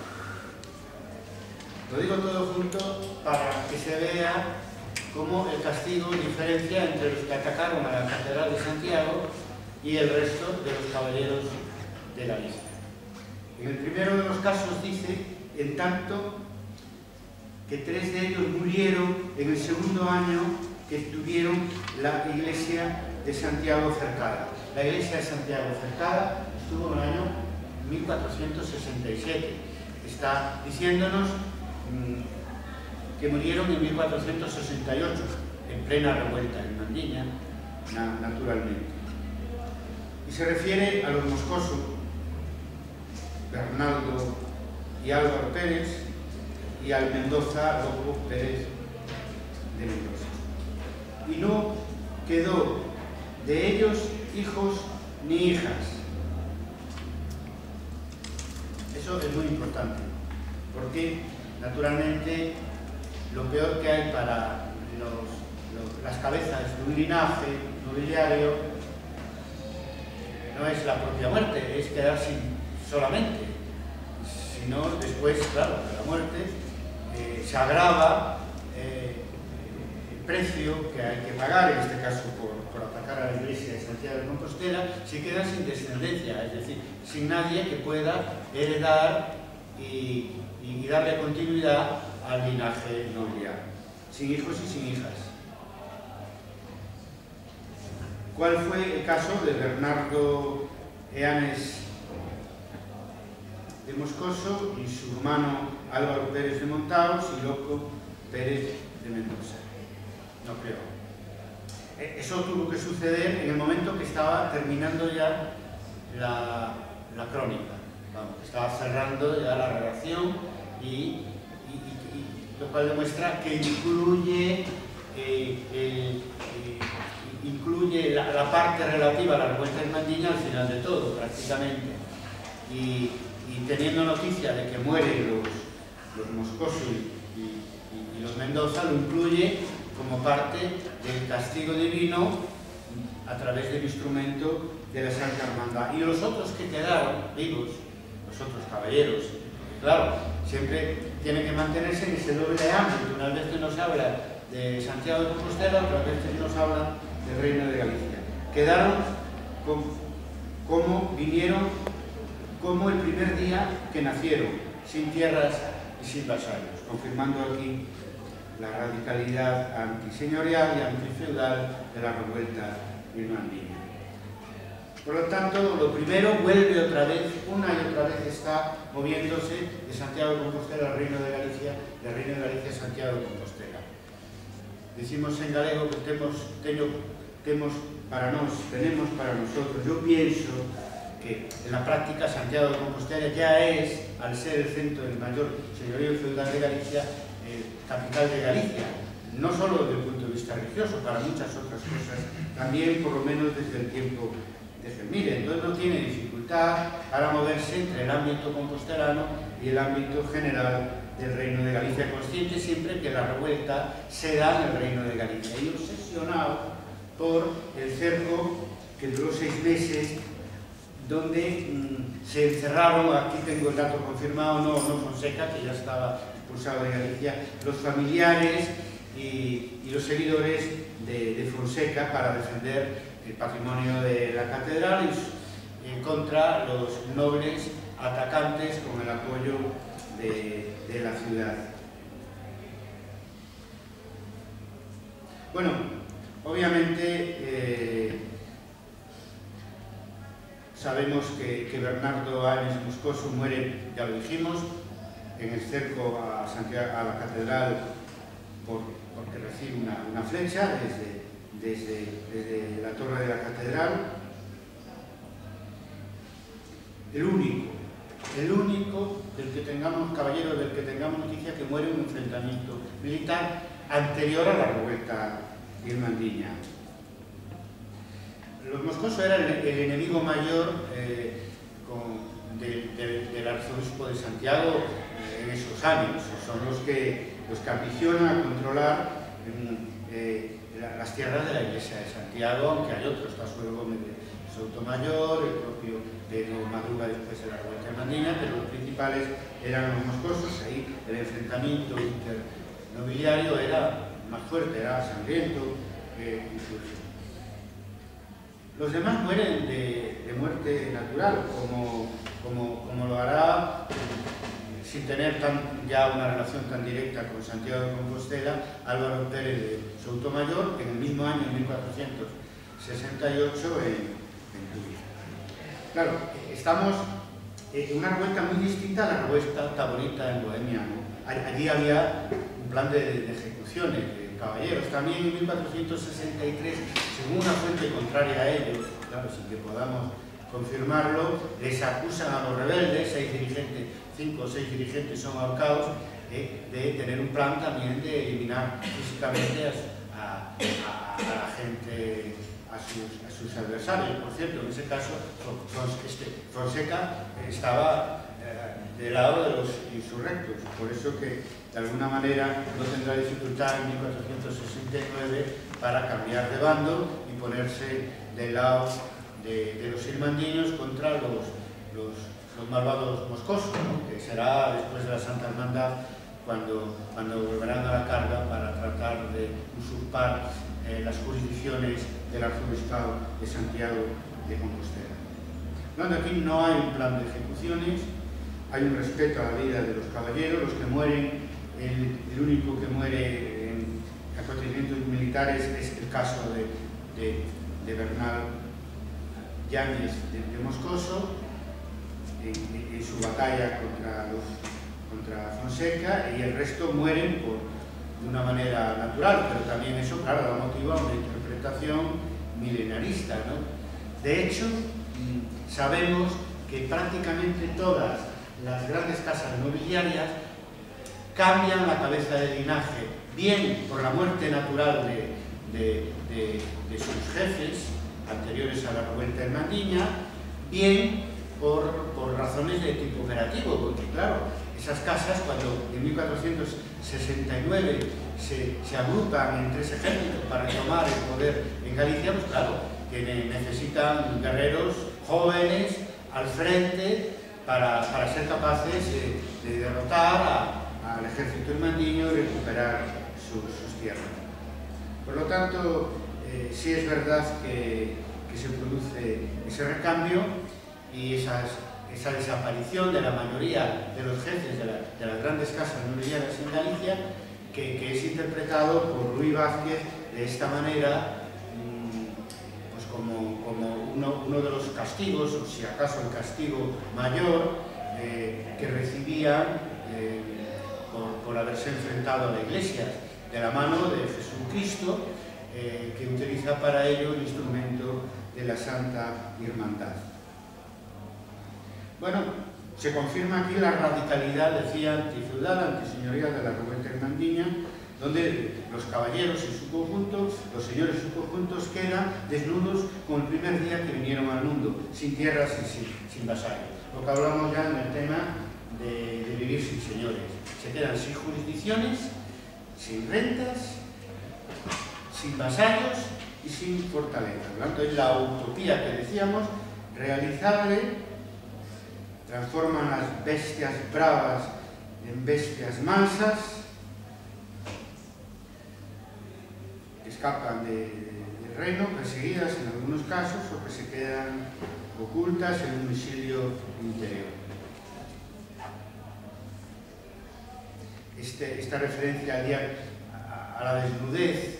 Lo digo todo junto para que se vea cómo el castigo diferencia entre los que atacaron a la Catedral de Santiago y el resto de los caballeros de la lista. En el primero de los casos dice, en tanto que 3 de ellos murieron en el segundo año que tuvieron la iglesia de Santiago cercada. La iglesia de Santiago cercada estuvo en el año 1467. Está diciéndonos que murieron en 1468, en plena revuelta en Mandiña, naturalmente. Y se refiere a los moscosos, Bernaldo y Álvaro Pérez, y al Mendoza, Lopo Pérez de Mendoza. Y no quedó de ellos hijos ni hijas. Eso es muy importante, porque naturalmente lo peor que hay para las cabezas de un linaje nobiliario no es la propia muerte, es quedar sin solamente, sino después, claro, de la muerte, se agrava el precio que hay que pagar, en este caso por atacar a la Iglesia de Santiago de Compostela, se queda sin descendencia, es decir, sin nadie que pueda heredar y darle continuidad al linaje nobiliario, sin hijos y sin hijas. ¿Cuál fue el caso de Bernardo Eanes de Moscoso y su hermano Álvaro Pérez de Montaos y Loco Pérez de Mendoza? No creo. Eso tuvo que suceder en el momento que estaba terminando ya la crónica, vamos, estaba cerrando ya la redacción y lo cual demuestra que incluye la parte relativa a la revuelta irmandiña al final de todo, prácticamente. Y teniendo noticia de que mueren los Moscoso y los Mendoza, lo incluye como parte del castigo divino a través del instrumento de la Santa Hermandad. Y los otros que quedaron vivos, los otros caballeros, claro, siempre tiene que mantenerse en ese doble ámbito. Una vez que nos habla de Santiago de Compostela, otra vez que nos habla del Reino de Galicia. Quedaron como vinieron, como el primer día que nacieron, sin tierras y sin vasallos, confirmando aquí la radicalidad antiseñorial y antifeudal de la revuelta irmandiña. Por lo tanto, lo primero vuelve otra vez, una y otra vez está moviéndose de Santiago de Compostela al Reino de Galicia, del Reino de Galicia a Santiago de Compostela. Decimos en galego que tenemos para nosotros. Yo pienso que en la práctica Santiago de Compostela ya es, al ser el centro del mayor señorío feudal de Galicia, capital de Galicia, no solo desde el punto de vista religioso, para muchas otras cosas, también por lo menos desde el tiempo de Gemire. Entonces no tiene dificultad para moverse entre el ámbito compostelano y el ámbito general del Reino de Galicia, consciente siempre que la revuelta se da en el Reino de Galicia y obsesionado por el cerco que duró 6 meses, donde se encerraron, aquí tengo el dato confirmado, no Fonseca, que ya estaba expulsado de Galicia, los familiares y los seguidores de Fonseca para defender el patrimonio de la catedral y contra los nobles atacantes con el apoyo de la ciudad. Bueno, obviamente sabemos que Bernardo Eanes Moscoso muere, ya lo dijimos, en el cerco a la catedral porque recibe una flecha desde la torre de la catedral. El único del que tengamos, caballero, del que tengamos noticia que muere en un enfrentamiento militar anterior a la revuelta irmandiña. Los Moscoso eran el enemigo mayor del arzobispo de Santiago en esos años. Son los que ambicionan a controlar las tierras de la Iglesia de Santiago, aunque hay otros, Pascual Gómez de Soutomayor, el propio Pedro Madruga después de la revuelta irmandiña, pero los principales eran los Moscosos. Ahí el enfrentamiento internobiliario era más fuerte, era sangriento incluso. Los demás mueren de muerte natural, como lo hará sin tener ya una relación tan directa con Santiago de Compostela, Álvaro Pérez de Soutomayor, que en el mismo año, en 1468, en Turia. Claro, estamos en una revuelta muy distinta a la revuelta taborita en Bohemia, ¿no? Allí había un plan de ejecuciones de caballeros. También en 1463, según una fuente contraria a ellos, claro, sin que podamos confirmarlo, les acusan a los rebeldes, 5 o 6 dirigentes son ahorcados, de tener un plan también de eliminar físicamente a la gente, a sus adversarios. Por cierto, en ese caso, Fonseca estaba del lado de los insurrectos, por eso que de alguna manera no tendrá dificultad en 1469 para cambiar de bando y ponerse del lado de los irmandiños contra los malvados moscosos, ¿no? Que será después de la Santa Hermandad cuando volverán a la carga para tratar de usurpar las jurisdicciones del arzobispado de Santiago de Compostela. Bueno, aquí no hay un plan de ejecuciones, hay un respeto a la vida de los caballeros. Los que mueren, el único que muere en acontecimientos militares es el caso de Bernal Yáñez de Moscoso, en su batalla contra Fonseca, y el resto mueren de una manera natural, pero también eso, claro, da motivo a una interpretación milenarista, ¿no? De hecho, sabemos que prácticamente todas las grandes casas nobiliarias cambian la cabeza de linaje, bien por la muerte natural de sus jefes, anteriores a la revuelta hermandiña, bien por razones de tipo operativo, porque claro, esas casas, cuando en 1469 se agrupan en 3 ejércitos para tomar el poder en Galicia, pues claro, que necesitan guerreros jóvenes al frente para ser capaces de derrotar al ejército hermandiño y recuperar sus tierras. Por lo tanto, sí es verdad que se produce ese recambio y esa desaparición de la mayoría de los jefes de las grandes casas nobiliarias en Galicia, que es interpretado por Ruy Vázquez de esta manera, pues como uno de los castigos, o si acaso el castigo mayor, que recibían por haberse enfrentado a la Iglesia, de la mano de Jesucristo, que utiliza para ello el instrumento de la Santa Hermandad. Bueno, se confirma aquí la radicalidad, decía, antifeudal, antiseñorial de la revuelta hermandiña, donde los caballeros en su conjunto, los señores en su conjunto, quedan desnudos como el primer día que vinieron al mundo, sin tierras y sin vasallos. Lo que hablamos ya en el tema de vivir sin señores. Se quedan sin jurisdicciones, sin rentas, sin vasallos y sin fortaleza. Por lo tanto, es la utopía que decíamos, realizable. Transforman las bestias bravas en bestias mansas, que escapan del reino, perseguidas en algunos casos, o que se quedan ocultas en un exilio interior. Esta referencia a la desnudez,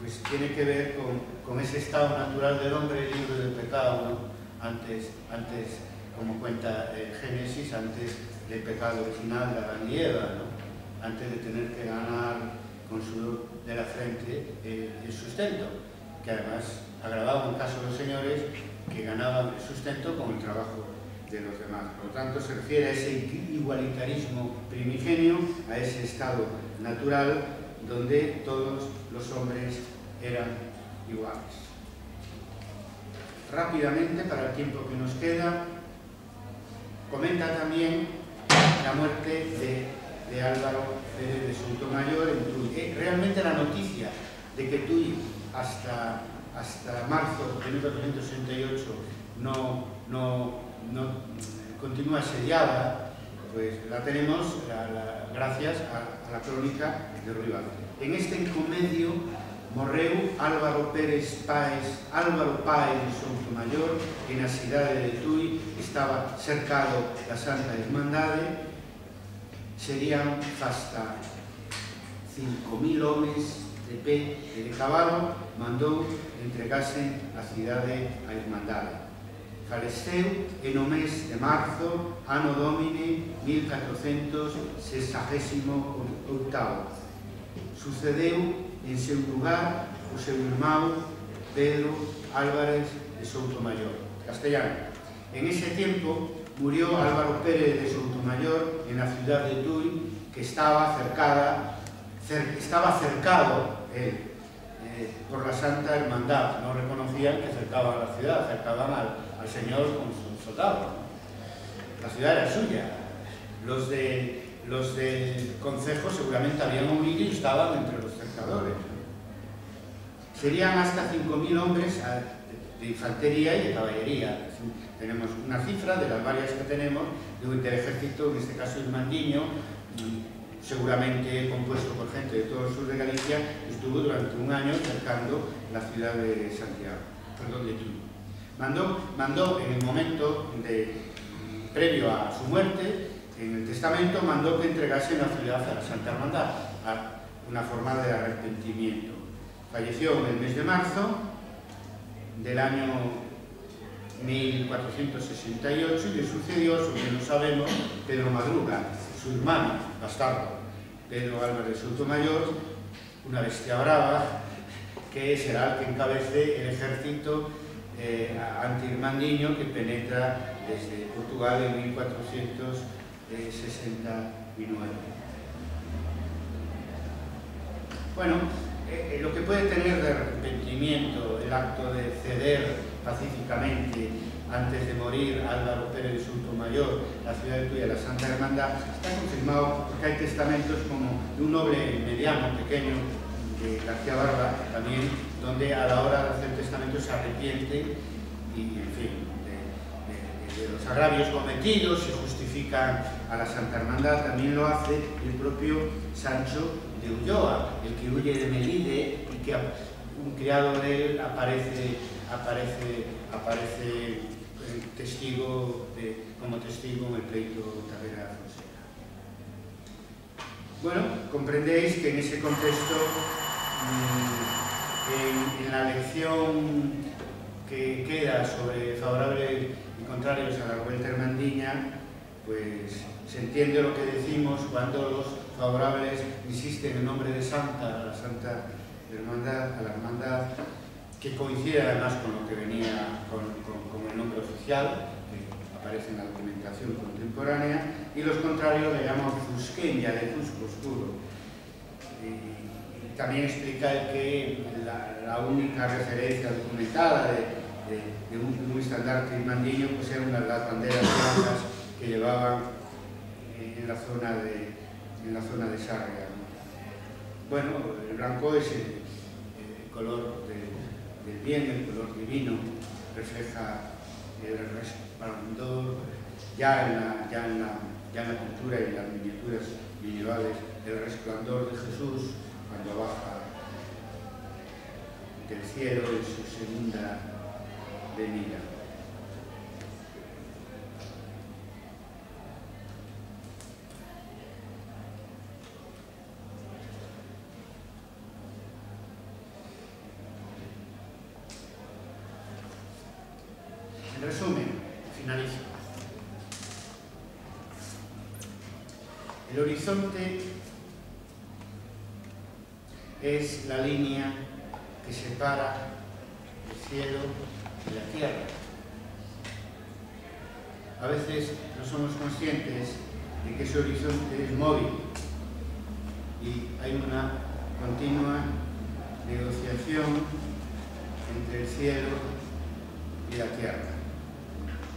pues tiene que ver con ese estado natural del hombre libre del pecado, ¿no? Antes, como cuenta Génesis, antes del pecado original de Adán y Eva, ¿no? Antes de tener que ganar con sudor de la frente el sustento, que además agravaba en caso de los señores que ganaban el sustento con el trabajo de los demás. Por lo tanto, se refiere a ese igualitarismo primigenio, a ese estado natural donde todos los hombres eran iguales. Rápidamente, para el tiempo que nos queda, comenta también la muerte de Álvaro Pérez de Soutomayor en Tui. Realmente la noticia de que Tui hasta marzo de 1468 no continúa asediada, pues la tenemos gracias a la crónica de Ruy Vázquez. En este encomedio morreu Álvaro Pérez Páez, Álvaro Páez de Soutomayor, en la cidade de Tui, estaba cercado da Santa Irmandade, serían hasta 5.000 homes de pé e de cabalo, mandou entregasen a cidade a Irmandade. Faleceu en o mes de marzo, ano domine 1468. Sucedeu en seu lugar o seu irmão Pedro Álvarez de Soutomayor, castellano. En ese tiempo murió Álvaro Pérez de Soutomayor en la ciudad de Tui, que estaba cercado por la Santa Hermandad. No reconocían que cercaban la ciudad, cercaban al Señor con sus soldados. La ciudad era suya. Los del concejo seguramente habían huido y estaban entre los cercadores. Serían hasta 5.000 hombres de infantería y de caballería. Tenemos una cifra de las varias que tenemos del ejército, en este caso irmandiño, seguramente compuesto por gente de todo el sur de Galicia, estuvo durante un año cercando la ciudad de Santiago, perdón, de Tui. Mandó en el momento previo a su muerte, en el testamento, mandó que entregase la ciudad a la Santa Hermandad, a una forma de arrepentimiento. Falleció en el mes de marzo del año 1468 y le sucedió, según lo sabemos, Pedro Madruga, su hermano bastardo, Pedro Álvarez Sotomayor, una bestia brava, que será el que encabece el ejército anti-irmandiño que penetra desde Portugal en 1469. Bueno, lo que puede tener de arrepentimiento el acto de ceder pacíficamente antes de morir Álvaro Pérez de Sotomayor, la ciudad de Tui, a la Santa Hermandad, está confirmado porque hay testamentos como de un noble mediano, pequeño, de García Barba, también, donde a la hora de hacer testamento se arrepiente y, en fin, de los agravios cometidos, se justifica a la Santa Hermandad. También lo hace el propio Sancho de Ulloa, el que huye de Melide y que un criado de él aparece como testigo en el pleito Tavera-Fonseca. Bueno, comprendéis que en ese contexto, en la lección que queda sobre favorables y contrarios a la revuelta hermandiña, pues se entiende lo que decimos cuando los favorables insisten en nombre de Santa, a la Santa Hermandad, a la Hermandad, que coincide además con lo que venía con el nombre oficial, que aparece en la documentación contemporánea, y los contrarios le llaman Fusqueña, de Fusco Oscuro. Y también explica que la única referencia documentada de un estandarte irmandiño pues eran una de las banderas blancas que llevaban en la zona de Sarria. Bueno, el blanco es el color del bien, el color divino, refleja el resplandor, ya en la cultura y en las miniaturas medievales, el resplandor de Jesús cuando baja del cielo en su segunda venida. En resumen, finalizo. El horizonte es la línea que separa el cielo de la tierra. A veces no somos conscientes de que ese horizonte es móvil y hay una continua negociación entre el cielo y la tierra.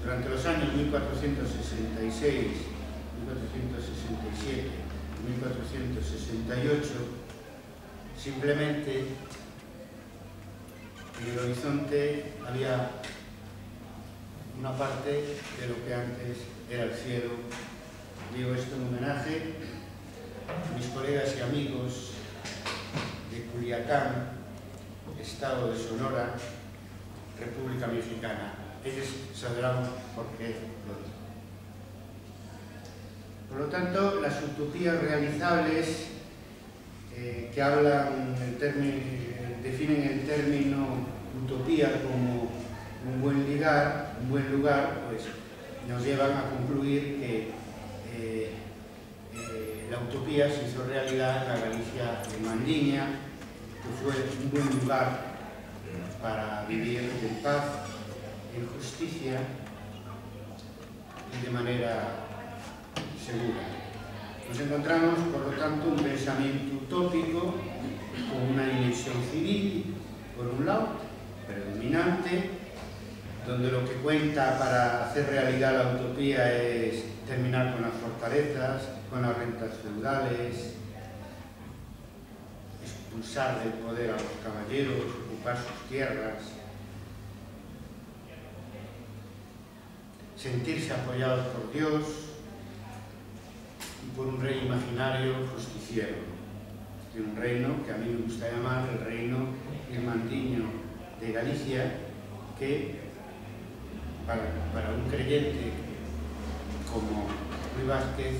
Durante los años 1466, 1467 y 1468, simplemente en el horizonte había una parte de lo que antes era el cielo. Digo esto en homenaje a mis colegas y amigos de Culiacán, Estado de Sonora, República Mexicana. Ellos sabrán por qué lo digo. Por lo tanto, las utopías realizables que hablan definen el término utopía como un buen lugar, pues nos llevan a concluir que la utopía se hizo realidad en la Galicia irmandiña, que fue un buen lugar para vivir en paz, en justicia y de manera segura. Nos encontramos, por lo tanto, un pensamiento utópico con una dimensión civil, por un lado, predominante, donde lo que cuenta para hacer realidad la utopía es terminar con las fortalezas, con las rentas feudales, expulsar del poder a los caballeros, ocupar sus tierras, sentirse apoyados por Dios y por un rey imaginario justiciero, de un reino que a mí me gusta llamar el reino irmandiño de Galicia, que para un creyente como Ruy Vázquez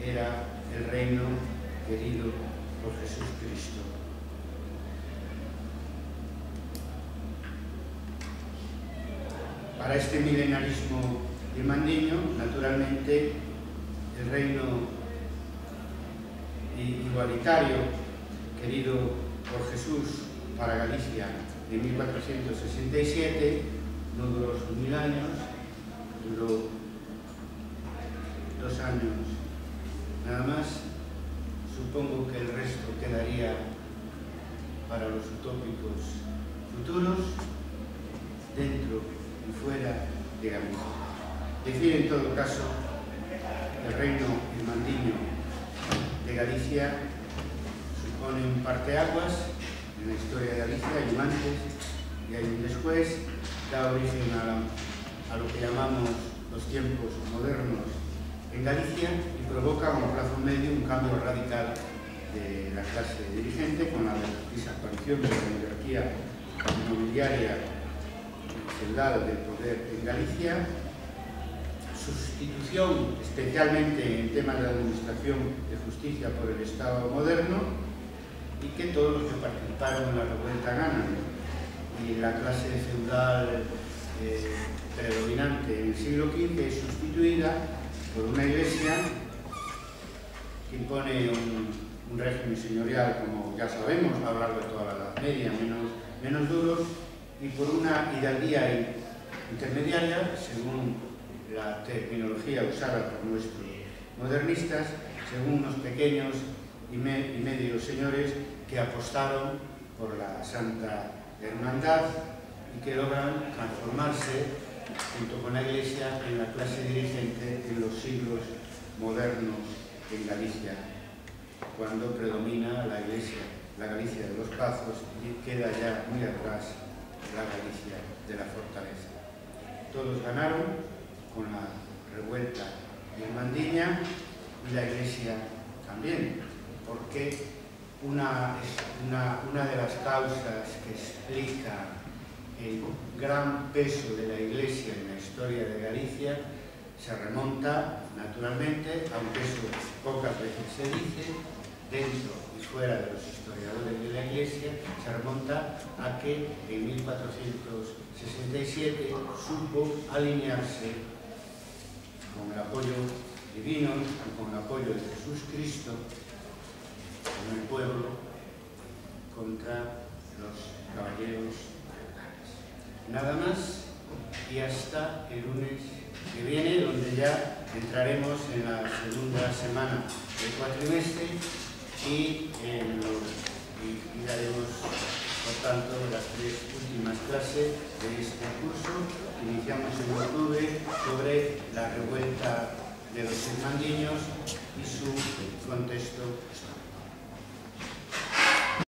era el reino querido por Jesús Cristo. Para este milenarismo irmandiño, naturalmente, el reino igualitario querido por Jesús para Galicia de 1467 no duró sus 1000 años, duró 2 años nada más. Supongo que el resto quedaría para los utópicos futuros, dentro y fuera de Galicia. Decir en todo caso, el reino irmandiño de Galicia supone un parteaguas en la historia de Galicia. Hay un antes y hay un después, da origen a lo que llamamos los tiempos modernos en Galicia y provoca a un plazo medio un cambio radical de la clase dirigente con la desaparición de la oligarquía inmobiliaria feudal del poder en Galicia, sustitución especialmente en temas de administración de justicia por el Estado moderno, y que todos los que participaron en la revuelta ganan, y la clase feudal predominante en el siglo XV es sustituida por una iglesia que impone un régimen señorial, como ya sabemos, a lo largo de toda la Edad Media, menos duros, y por una hidalguía intermediaria, según la terminología usada por nuestros modernistas, según unos pequeños y medios señores que apostaron por la Santa Hermandad y que logran transformarse junto con la Iglesia en la clase dirigente en los siglos modernos en Galicia, cuando predomina la Iglesia, la Galicia de los Pazos, y queda ya muy atrás la Galicia de la Fortaleza. Todos ganaron con la revuelta irmandiña y la Iglesia también, porque una de las causas que explica el gran peso de la Iglesia en la historia de Galicia se remonta, naturalmente, aunque eso pocas veces se dice, dentro y fuera de los historiadores de la Iglesia, se remonta a que en 1467 supo alinearse con el apoyo divino y con el apoyo de Jesús Cristo, con el pueblo, contra los caballeros. Nada más, y hasta el lunes que viene, donde ya entraremos en la segunda semana del cuatrimestre y daremos, por tanto, las 3 últimas clases de este curso que iniciamos en octubre sobre la revuelta de los irmandiños y su contexto histórico.